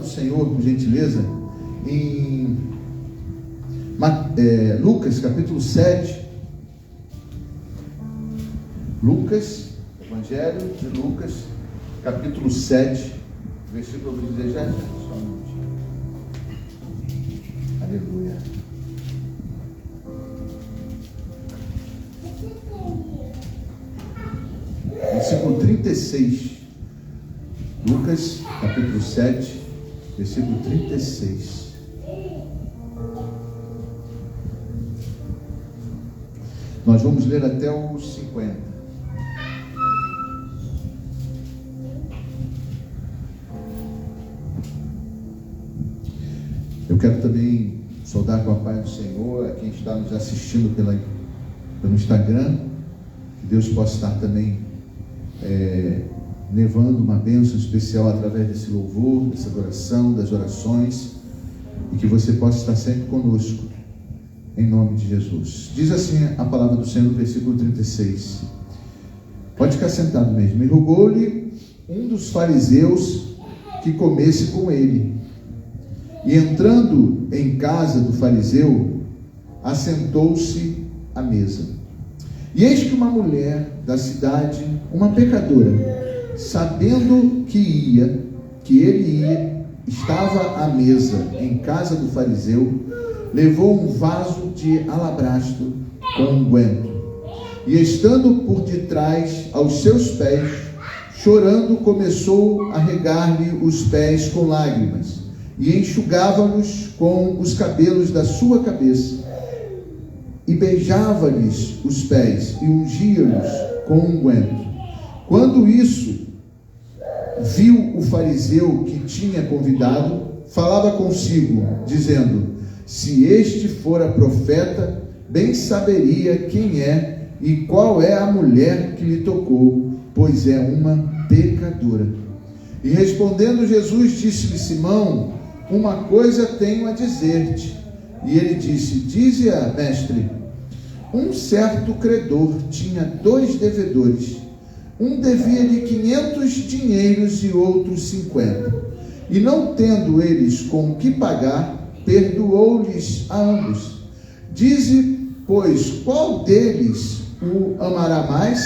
do Senhor, por gentileza, em Lucas, capítulo 7. Lucas, Evangelho de Lucas, capítulo 7, versículo 16. Só um minutinho. Aleluia. Versículo 36. Lucas, capítulo 7, versículo 36. Nós vamos ler até os 50. Eu quero também saudar com a paz do Senhor a quem está nos assistindo pelo Instagram. Que Deus possa estar também levando uma bênção especial através desse louvor, dessa adoração, das orações, e que você possa estar sempre conosco, em nome de Jesus. Diz assim a palavra do Senhor no versículo 36. Pode ficar sentado mesmo. E rogou-lhe um dos fariseus que comesse com ele. E entrando em casa do fariseu, assentou-se à mesa. E eis que uma mulher da cidade, uma pecadora, sabendo que ele estava à mesa em casa do fariseu, levou um vaso de alabastro com unguento, e estando por detrás aos seus pés, chorando, começou a regar-lhe os pés com lágrimas, e enxugava-los com os cabelos da sua cabeça, e beijava-lhes os pés, e ungia-los com unguento. Quando isso viu o fariseu que tinha convidado, falava consigo, dizendo: se este fora profeta, bem saberia quem é e qual é a mulher que lhe tocou, pois é uma pecadora. E respondendo Jesus, disse-lhe: Simão, uma coisa tenho a dizer-te. E ele disse: dize-a, mestre. Um certo credor tinha 2 devedores. Um devia-lhe 500 dinheiros e outro 50. E não tendo eles com o que pagar, perdoou-lhes a ambos. Dize, pois, qual deles o amará mais?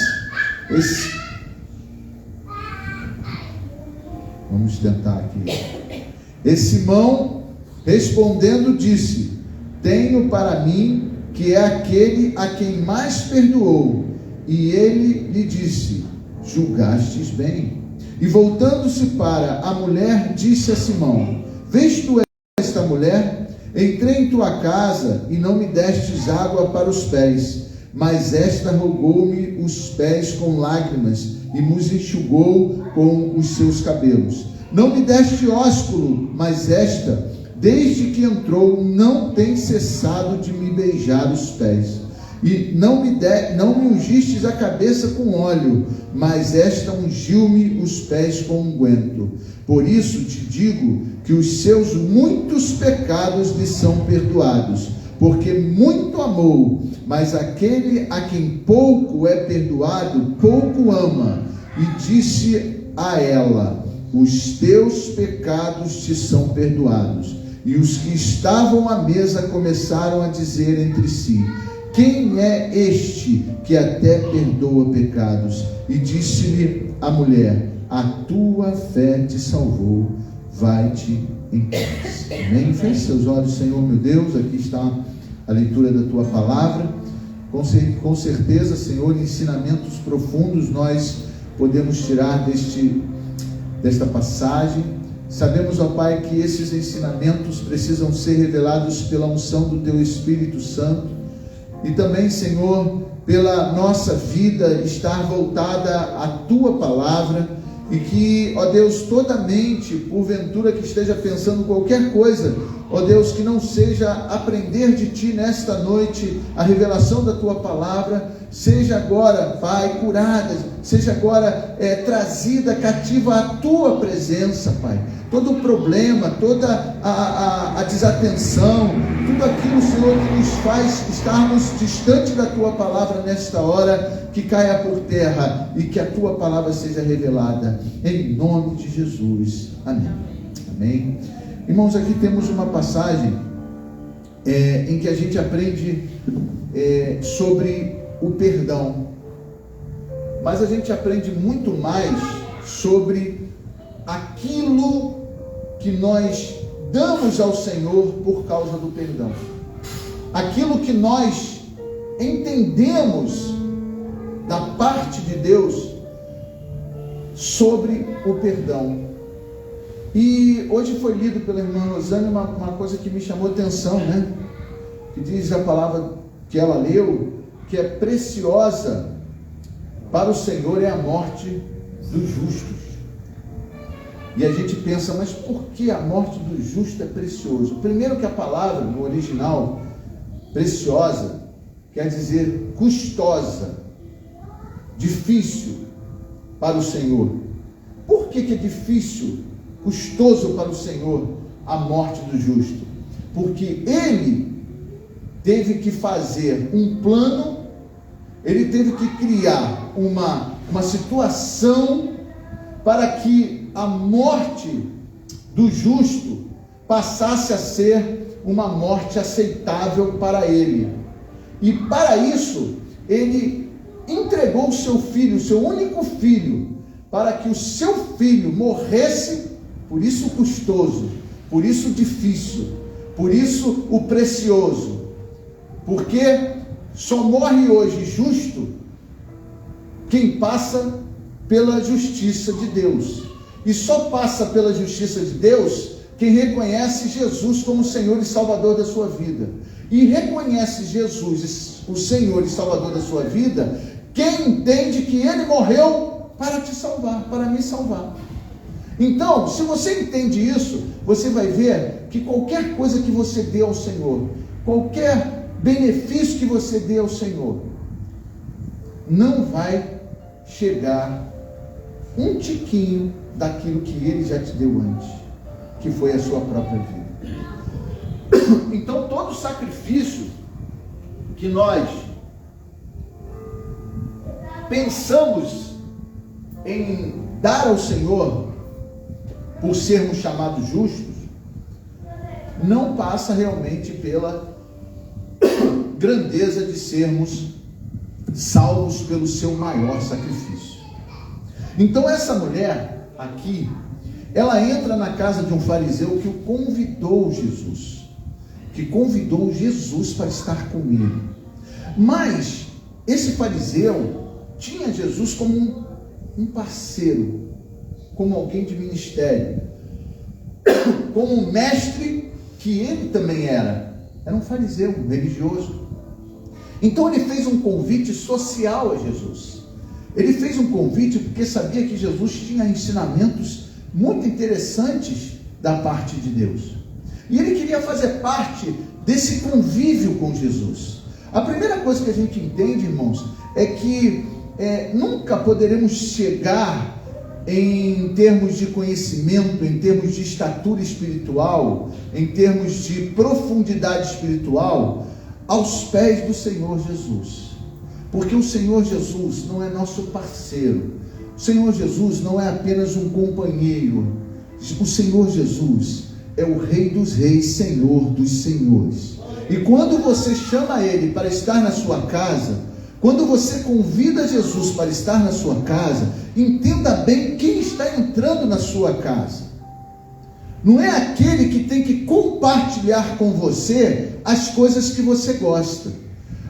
Vamos tentar aqui. E Simão, respondendo, disse: tenho para mim que é aquele a quem mais perdoou. E ele lhe disse: julgastes bem. E voltando-se para a mulher, disse a Simão: vês tu esta mulher? Entrei em tua casa e não me destes água para os pés, mas esta rogou-me os pés com lágrimas e nos enxugou com os seus cabelos. Não me deste ósculo, mas esta, desde que entrou, não tem cessado de me beijar os pés. E não me ungistes a cabeça com óleo, mas esta ungiu-me os pés com unguento. Por isso te digo que os seus muitos pecados lhe são perdoados, porque muito amou. Mas aquele a quem pouco é perdoado, pouco ama. E disse a ela: os teus pecados te são perdoados. E os que estavam à mesa começaram a dizer entre si: quem é este que até perdoa pecados? E disse-lhe a mulher: a tua fé te salvou, vai-te em paz. Amém? Feche seus olhos, Senhor meu Deus. Aqui está a leitura da tua palavra. Com certeza, Senhor, ensinamentos profundos nós podemos tirar desta passagem. Sabemos, ó Pai, que esses ensinamentos precisam ser revelados pela unção do Teu Espírito Santo, e também, Senhor, pela nossa vida estar voltada à Tua Palavra, e que, ó Deus, toda mente, porventura, que esteja pensando qualquer coisa, ó Deus, que não seja aprender de Ti nesta noite a revelação da Tua Palavra, seja agora, Pai, curada, seja agora trazida cativa à Tua presença, Pai. Todo o problema, toda a desatenção, tudo aquilo, Senhor, que nos faz estarmos distante da Tua Palavra nesta hora, que caia por terra e que a Tua Palavra seja revelada, em nome de Jesus. Amém. Amém? Irmãos, aqui temos uma passagem em que a gente aprende sobre o perdão, mas a gente aprende muito mais sobre aquilo que nós damos ao Senhor por causa do perdão, aquilo que nós entendemos da parte de Deus sobre o perdão. E hoje foi lido pela irmã Rosane uma coisa que me chamou atenção, né? Que diz a palavra que ela leu, que é preciosa para o Senhor é a morte dos justos. E a gente pensa, mas por que a morte do justo é precioso? Primeiro que a palavra, no original, preciosa, quer dizer custosa, difícil para o Senhor. Por que é difícil, custoso para o Senhor a morte do justo? Porque ele teve que fazer um plano, ele teve que criar uma situação para que a morte do justo passasse a ser uma morte aceitável para ele. E para isso, ele entregou o seu filho, o seu único filho, para que o seu filho morresse, por isso custoso, por isso difícil, por isso o precioso. Porque só morre hoje justo quem passa pela justiça de Deus. E só passa pela justiça de Deus quem reconhece Jesus como Senhor e Salvador da sua vida. E reconhece Jesus, o Senhor e Salvador da sua vida, quem entende que Ele morreu para te salvar, para me salvar. Então, se você entende isso, você vai ver que qualquer coisa que você dê ao Senhor, qualquer benefício que você dê ao Senhor, não vai chegar um tiquinho daquilo que Ele já te deu antes, que foi a sua própria vida. Então, todo sacrifício que nós pensamos em dar ao Senhor, por sermos chamados justos, não passa realmente pela grandeza de sermos salvos pelo seu maior sacrifício. Então essa mulher aqui, ela entra na casa de um fariseu que o convidou Jesus para estar com ele. Mas esse fariseu tinha Jesus como um parceiro, como alguém de ministério, como um mestre que ele também era um fariseu, um religioso. Então ele fez um convite social a Jesus. Ele fez um convite porque sabia que Jesus tinha ensinamentos muito interessantes da parte de Deus. E ele queria fazer parte desse convívio com Jesus. A primeira coisa que a gente entende, irmãos, é que nunca poderemos chegar em termos de conhecimento, em termos de estatura espiritual, em termos de profundidade espiritual, aos pés do Senhor Jesus. Porque o Senhor Jesus não é nosso parceiro. O Senhor Jesus não é apenas um companheiro. O Senhor Jesus é o Rei dos Reis, Senhor dos Senhores. E quando você chama Ele para estar na sua casa, quando você convida Jesus para estar na sua casa, entenda bem quem está entrando na sua casa. Não é aquele que tem que compartilhar com você as coisas que você gosta,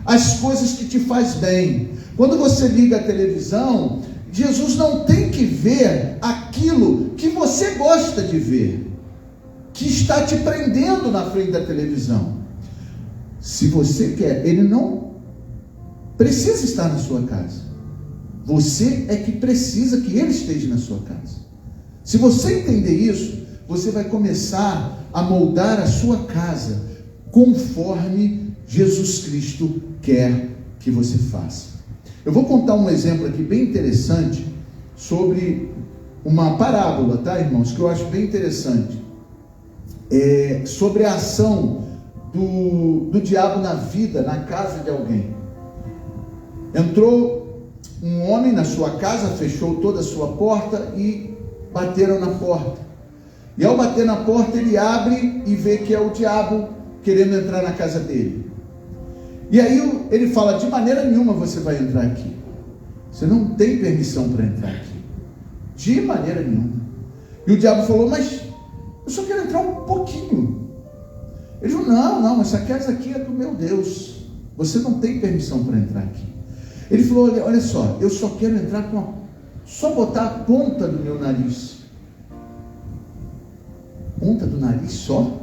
as coisas que te faz bem. Quando você liga a televisão, Jesus não tem que ver aquilo que você gosta de ver, que está te prendendo na frente da televisão. Se você quer, Ele não precisa estar na sua casa. Você é que precisa que Ele esteja na sua casa. Se você entender isso, você vai começar a moldar a sua casa conforme Jesus Cristo quer que você faça. Eu vou contar um exemplo aqui bem interessante sobre uma parábola, tá, irmãos? Que eu acho bem interessante. Sobre a ação do diabo na vida, na casa de alguém. Entrou um homem na sua casa, fechou toda a sua porta e bateram na porta. E ao bater na porta, ele abre e vê que é o diabo querendo entrar na casa dele. E aí ele fala: de maneira nenhuma você vai entrar aqui. Você não tem permissão para entrar aqui. De maneira nenhuma. E o diabo falou: mas eu só quero entrar um pouquinho. Ele falou: não, essa casa aqui é do meu Deus. Você não tem permissão para entrar aqui. Ele falou: olha só, eu só quero entrar só botar a ponta do meu nariz. Ponta do nariz só?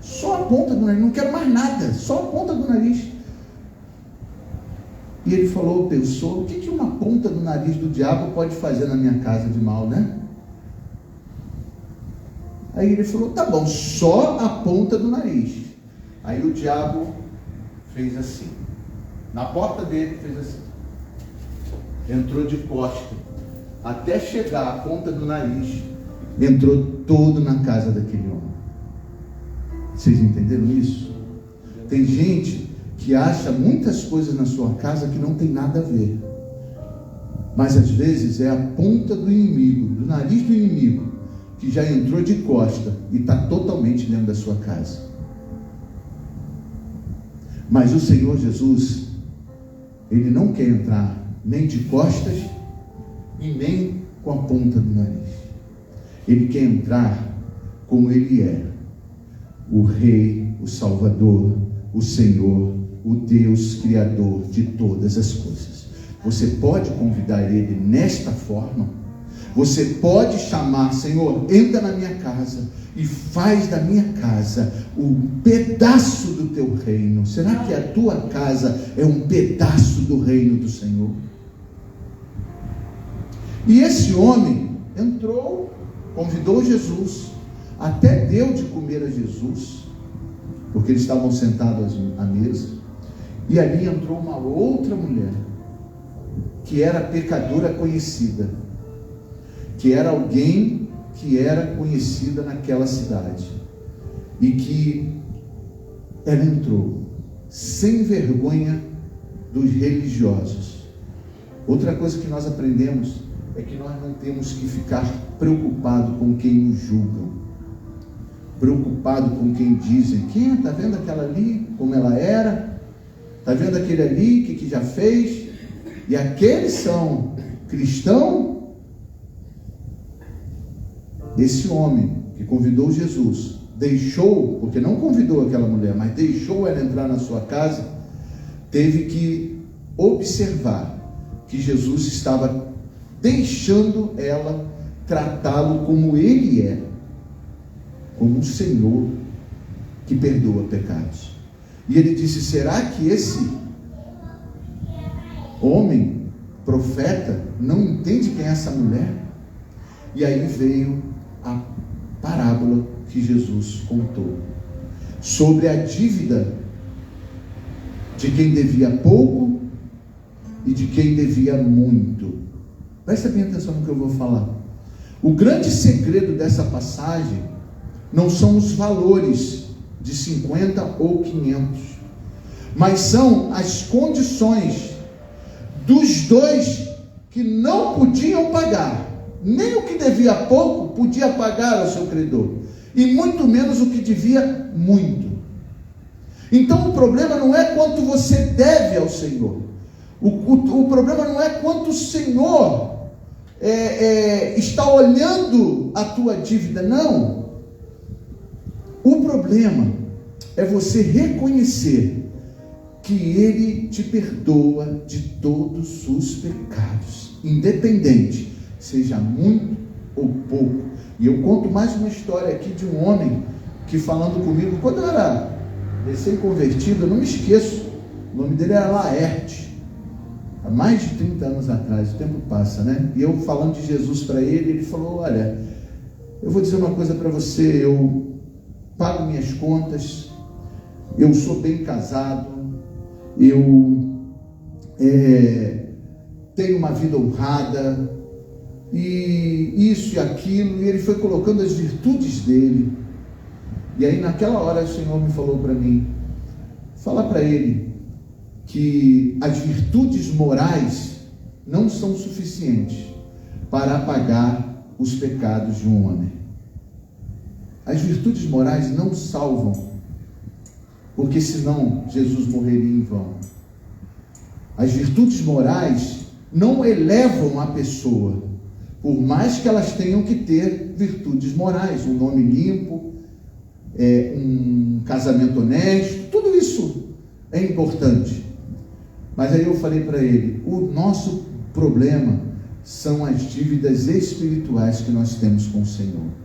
Só a ponta do nariz, não quero mais nada, só a ponta do nariz. E ele pensou, o que uma ponta do nariz do diabo pode fazer na minha casa de mal, né? Aí ele falou: tá bom, só a ponta do nariz. Aí o diabo fez assim, na porta dele fez assim, entrou de costa, até chegar à ponta do nariz, entrou todo na casa daquele homem. Vocês entenderam isso? Tem gente que acha muitas coisas na sua casa que não tem nada a ver, mas às vezes é a ponta do inimigo, do nariz do inimigo, que já entrou de costa e está totalmente dentro da sua casa. Mas o Senhor Jesus, Ele não quer entrar nem de costas e nem com a ponta do nariz. Ele quer entrar como Ele é: o Rei, o Salvador, o Senhor, o Deus Criador de todas as coisas. Você pode convidar Ele nesta forma. Você pode chamar: Senhor, entra na minha casa e faz da minha casa um pedaço do teu reino. Será que a tua casa é um pedaço do reino do Senhor? E esse homem entrou, convidou Jesus, até deu de comer a Jesus, porque eles estavam sentados à mesa. E ali entrou uma outra mulher, que era pecadora conhecida, que era alguém que era conhecida naquela cidade, e que ela entrou sem vergonha dos religiosos. Outra coisa que nós aprendemos é que nós não temos que ficar preocupado com quem nos julgam, preocupado com quem dizem: quem está vendo aquela ali, como ela era, está vendo aquele ali, o que já fez, e aqueles são cristãos. Esse homem que convidou Jesus, deixou, porque não convidou aquela mulher, mas deixou ela entrar na sua casa, teve que observar que Jesus estava deixando ela tratá-lo como Ele é, como um Senhor que perdoa pecados. E ele disse: será que esse homem, profeta, não entende quem é essa mulher? E aí veio a parábola que Jesus contou sobre a dívida de quem devia pouco e de quem devia muito. Presta bem atenção no que eu vou falar. O grande segredo dessa passagem não são os valores de 50 ou 500, mas são as condições dos dois que não podiam pagar. Nem o que devia pouco podia pagar ao seu credor, e muito menos o que devia muito. Então o problema não é quanto você deve ao Senhor, o problema não é quanto o Senhor está olhando a tua dívida, não. O problema é você reconhecer que Ele te perdoa de todos os pecados, independente, seja muito ou pouco. E eu conto mais uma história aqui de um homem que, falando comigo, quando eu era recém-convertido, eu não me esqueço, o nome dele era Laerte, há mais de 30 anos atrás, o tempo passa, né? E eu falando de Jesus para ele, ele falou: olha, eu vou dizer uma coisa para você, eu pago minhas contas, eu sou bem casado, eu tenho uma vida honrada, e isso e aquilo, e ele foi colocando as virtudes dele. E aí naquela hora o Senhor me falou para mim: fala para ele que as virtudes morais não são suficientes para apagar os pecados de um homem. As virtudes morais não salvam, porque senão Jesus morreria em vão. As virtudes morais não elevam a pessoa, por mais que elas tenham que ter virtudes morais, um nome limpo, um casamento honesto, tudo isso é importante. Mas aí eu falei para ele, o nosso problema são as dívidas espirituais que nós temos com o Senhor.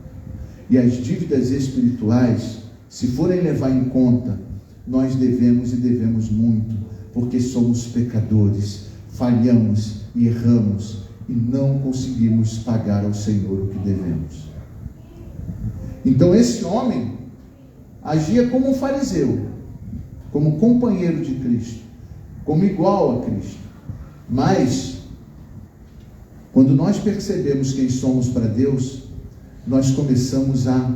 E as dívidas espirituais, se forem levar em conta, nós devemos e devemos muito, porque somos pecadores, falhamos e erramos e não conseguimos pagar ao Senhor o que devemos. Então esse homem agia como um fariseu, como companheiro de Cristo, como igual a Cristo. Mas quando nós percebemos quem somos para Deus, nós começamos a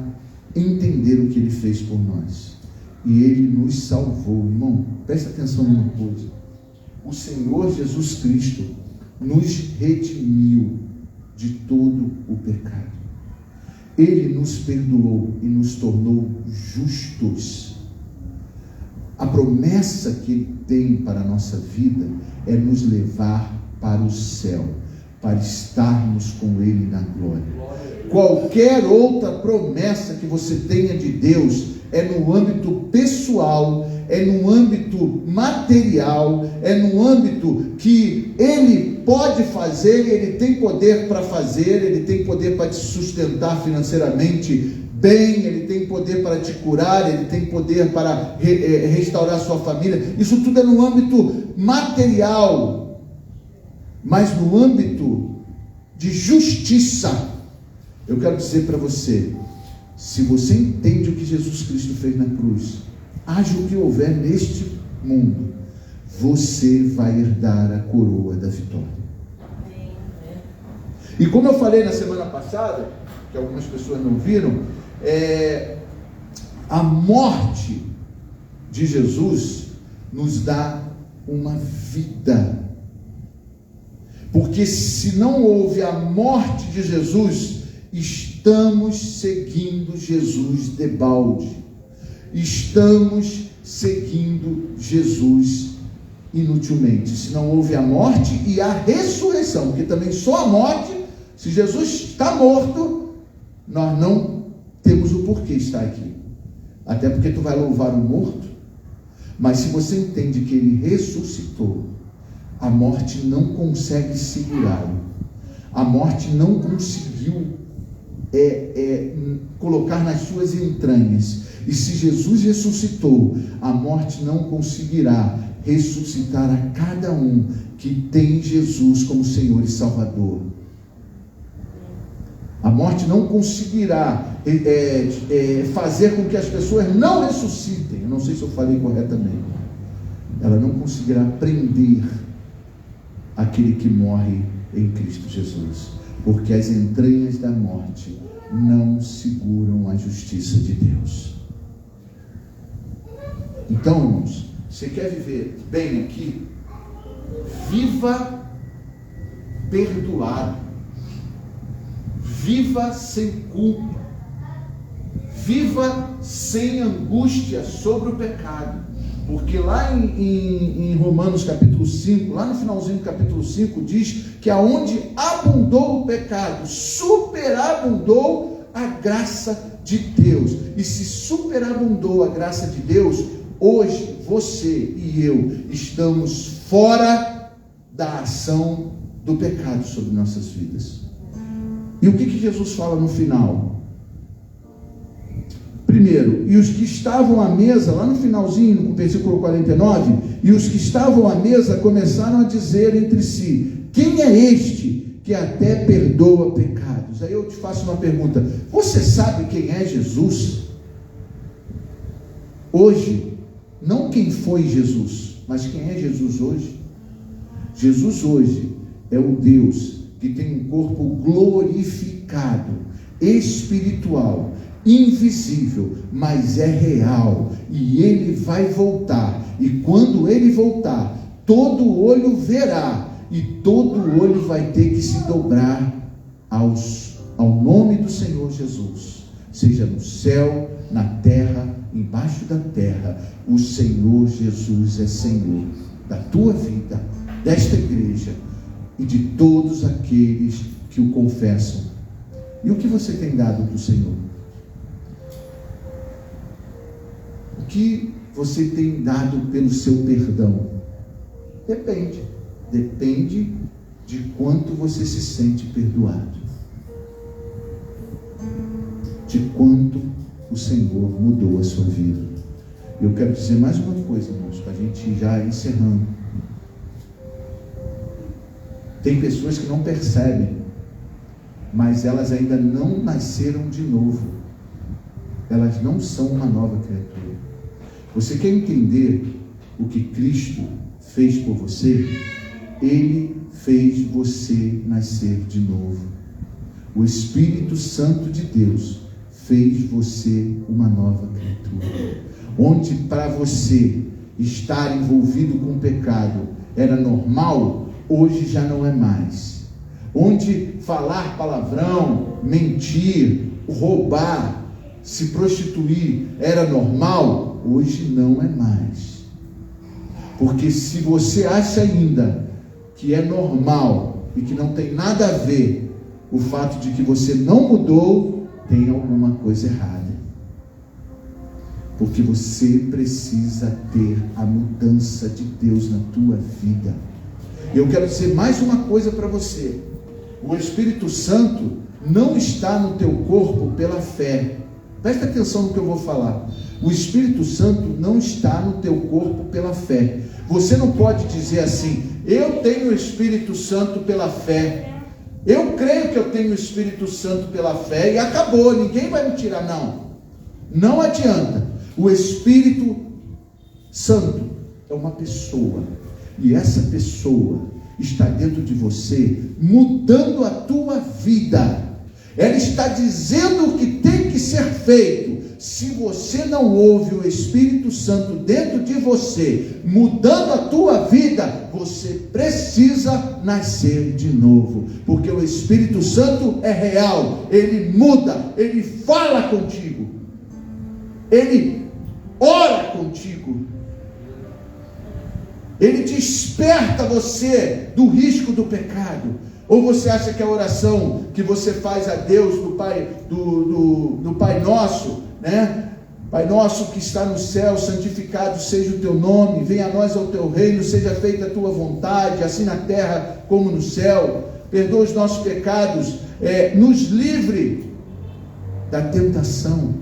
entender o que Ele fez por nós. E Ele nos salvou. Irmão, presta atenção numa coisa. O Senhor Jesus Cristo nos redimiu de todo o pecado. Ele nos perdoou e nos tornou justos. A promessa que Ele tem para a nossa vida é nos levar para o céu, para estarmos com Ele na glória. Qualquer outra promessa que você tenha de Deus é no âmbito pessoal, é no âmbito material, é no âmbito que Ele pode fazer, Ele tem poder para fazer, Ele tem poder para te sustentar financeiramente bem, Ele tem poder para te curar, Ele tem poder para restaurar sua família. Isso tudo é no âmbito material, mas no âmbito de justiça, eu quero dizer para você, se você entende o que Jesus Cristo fez na cruz, haja o que houver neste mundo, você vai herdar a coroa da vitória. E como eu falei na semana passada, que algumas pessoas não viram, a morte de Jesus nos dá uma vida. Porque se não houve a morte de Jesus, estamos seguindo Jesus debalde. Estamos seguindo Jesus inutilmente. Se não houve a morte e a ressurreição, porque também só a morte, se Jesus está morto, nós não temos o porquê estar aqui. Até porque tu vai louvar o morto. Mas se você entende que Ele ressuscitou, a morte não consegue segurá-lo. A morte não conseguiu colocar nas suas entranhas. E se Jesus ressuscitou, a morte não conseguirá ressuscitar a cada um que tem Jesus como Senhor e Salvador. A morte não conseguirá fazer com que as pessoas não ressuscitem. Eu não sei se eu falei corretamente. Ela não conseguirá prender aquele que morre em Cristo Jesus, porque as entranhas da morte não seguram a justiça de Deus. Então, irmãos, você quer viver bem aqui? Viva perdoado, viva sem culpa, viva sem angústia sobre o pecado. Porque lá em Romanos capítulo 5, lá no finalzinho do capítulo 5, diz que aonde abundou o pecado, superabundou a graça de Deus. E se superabundou a graça de Deus, hoje você e eu estamos fora da ação do pecado sobre nossas vidas. E o que Jesus fala no final? Primeiro, e os que estavam à mesa, lá no finalzinho, no versículo 49, e os que estavam à mesa começaram a dizer entre si: quem é este que até perdoa pecados? Aí eu te faço uma pergunta: você sabe quem é Jesus? Hoje, não quem foi Jesus, mas quem é Jesus hoje? Jesus hoje é o Deus que tem um corpo glorificado, espiritual, invisível, mas é real, e Ele vai voltar, e quando Ele voltar, todo olho verá, e todo olho vai ter que se dobrar ao nome do Senhor Jesus, seja no céu, na terra, embaixo da terra. O Senhor Jesus é Senhor da tua vida, desta igreja e de todos aqueles que o confessam. E o que você tem dado para o Senhor? O que você tem dado pelo seu perdão? Depende de quanto você se sente perdoado, de quanto o Senhor mudou a sua vida. Eu quero dizer mais uma coisa, irmãos, para a gente ir já encerrando. Tem pessoas que não percebem, mas elas ainda não nasceram de novo. Elas não são uma nova criatura. Você quer entender o que Cristo fez por você? Ele fez você nascer de novo. O Espírito Santo de Deus fez você uma nova criatura. Onde para você estar envolvido com o pecado era normal, hoje já não é mais. Onde falar palavrão, mentir, roubar, se prostituir era normal, hoje não é mais. Porque se você acha ainda que é normal e que não tem nada a ver o fato de que você não mudou, tem alguma coisa errada. Porque você precisa ter a mudança de Deus na tua vida. Eu quero dizer mais uma coisa para você. O Espírito Santo não está no teu corpo pela fé. Presta atenção no que eu vou falar. O Espírito Santo não está no teu corpo pela fé. Você não pode dizer assim: eu tenho o Espírito Santo pela fé. Eu creio que eu tenho o Espírito Santo pela fé e acabou, ninguém vai me tirar. Não adianta. O Espírito Santo é uma pessoa, e essa pessoa está dentro de você, mudando a tua vida. Ela está dizendo o que tem que ser feito. Se você não ouve o Espírito Santo dentro de você, mudando a tua vida, você precisa nascer de novo, porque o Espírito Santo é real, ele muda, ele fala contigo, ele ora contigo, ele desperta você do risco do pecado. Ou você acha que a oração que você faz a Deus do Pai Nosso, né? Pai nosso que está no céu, santificado seja o teu nome, venha a nós ao teu reino, seja feita a tua vontade, assim na terra como no céu, perdoa os nossos pecados, nos livre da tentação.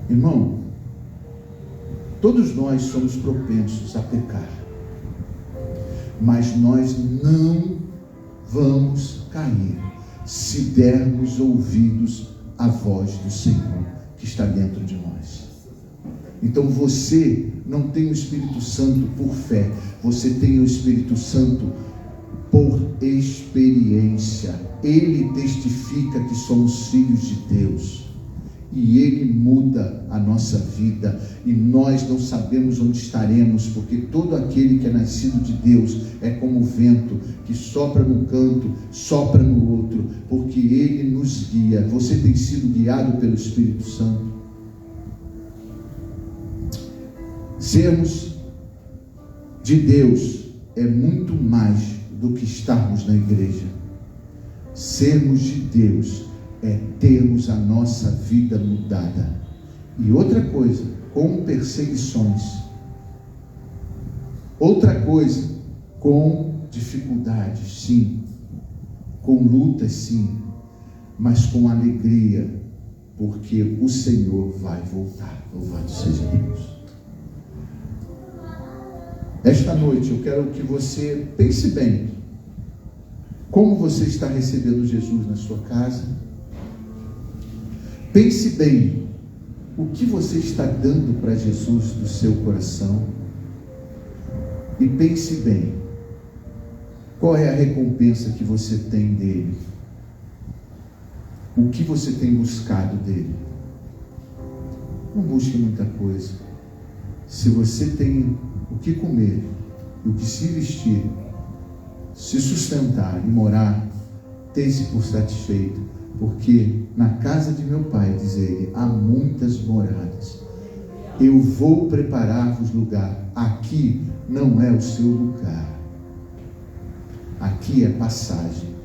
Irmão, todos nós somos propensos a pecar, mas nós não vamos cair se dermos ouvidos à voz do Senhor que está dentro de nós. Então você não tem o Espírito Santo por fé, você tem o Espírito Santo por experiência. Ele testifica que somos filhos de Deus. E Ele muda a nossa vida, e nós não sabemos onde estaremos, porque todo aquele que é nascido de Deus é como o vento, que sopra num canto, sopra no outro, porque Ele nos guia. Você tem sido guiado pelo Espírito Santo? Sermos de Deus é muito mais do que estarmos na igreja. Sermos de Deus é termos a nossa vida mudada. E outra coisa, com perseguições. Outra coisa, com dificuldades, sim. Com lutas, sim. Mas com alegria, porque o Senhor vai voltar. Louvado seja Deus. Esta noite eu quero que você pense bem. Como você está recebendo Jesus na sua casa? Pense bem, o que você está dando para Jesus do seu coração? E pense bem, qual é a recompensa que você tem dele? O que você tem buscado dele? Não busque muita coisa. Se você tem o que comer, o que se vestir, se sustentar e morar, tem-se por satisfeito. porque na casa de meu pai, diz ele, há muitas moradas. Eu vou preparar-vos lugar. Aqui não é o seu lugar. Aqui é passagem.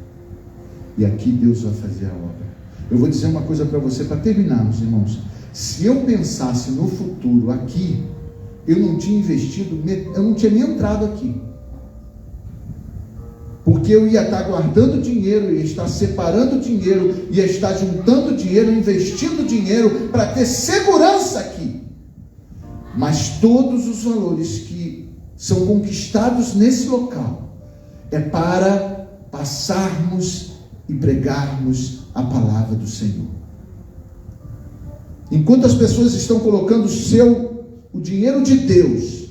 E aqui Deus vai fazer a obra. Eu vou dizer uma coisa para você, para terminarmos, irmãos. Se eu pensasse no futuro aqui, eu não tinha investido, eu não tinha nem entrado aqui. Porque eu ia estar guardando dinheiro, ia estar separando dinheiro, ia estar juntando dinheiro, investindo dinheiro para ter segurança aqui. Mas todos os valores que são conquistados nesse local é para passarmos e pregarmos a palavra do Senhor. Enquanto as pessoas estão colocando o dinheiro de Deus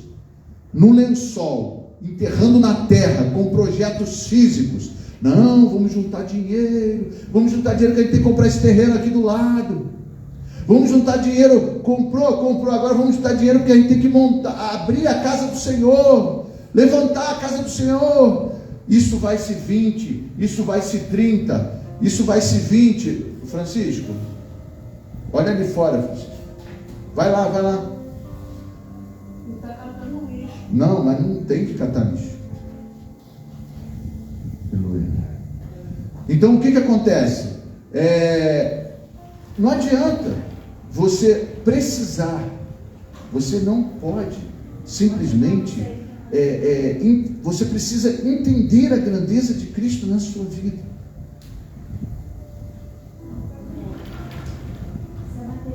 no lençol, enterrando na terra com projetos físicos, não, vamos juntar dinheiro que a gente tem que comprar esse terreno aqui do lado, vamos juntar dinheiro, comprou, agora vamos juntar dinheiro porque a gente tem que abrir a casa do Senhor, levantar a casa do Senhor. Isso vai se 20, isso vai se 30, isso vai se 20. Francisco, olha ali fora, Francisco. Vai lá. Não está catando lixo. Não, mas não tem que catar lixo. Aleluia. Então o que acontece? Não adianta você precisar. Você não pode simplesmente. Você precisa entender a grandeza de Cristo na sua vida.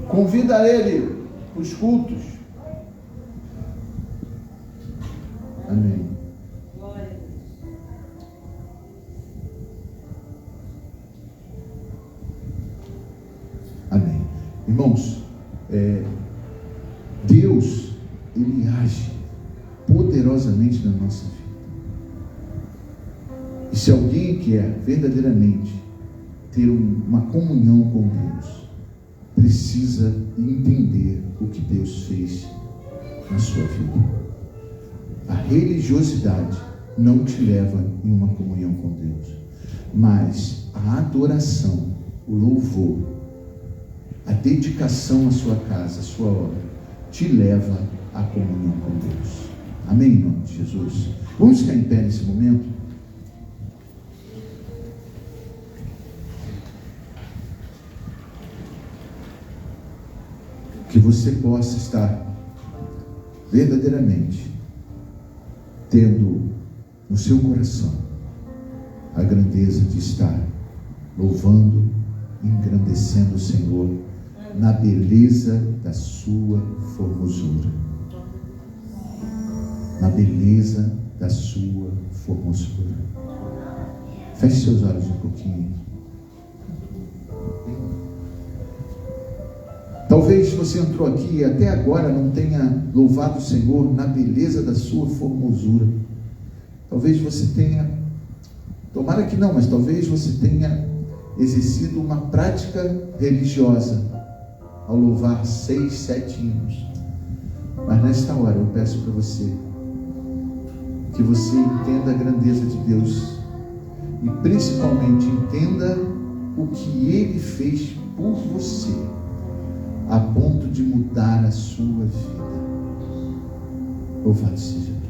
Convida ele para os cultos. Amém. Amém. Irmãos, Deus, Ele age poderosamente na nossa vida. E se alguém quer verdadeiramente ter uma comunhão com Deus, precisa entender o que Deus fez na sua vida. A religiosidade não te leva em uma comunhão com Deus, mas a adoração, o louvor, a dedicação à sua casa, à sua obra, te leva à comunhão com Deus. Amém, em nome de Jesus. Vamos ficar em pé nesse momento? Que você possa estar verdadeiramente tendo no seu coração a grandeza de estar louvando e engrandecendo o Senhor na beleza da sua formosura. Na beleza da sua formosura. Feche seus olhos um pouquinho. Talvez você entrou aqui e até agora não tenha louvado o Senhor na beleza da sua formosura. Talvez você tenha, tomara que não, mas talvez você tenha exercido uma prática religiosa ao louvar 6, 7 hinos. Mas nesta hora eu peço para você que você entenda a grandeza de Deus e principalmente entenda o que Ele fez por você, a ponto de mudar a sua vida. Louvado seja Deus.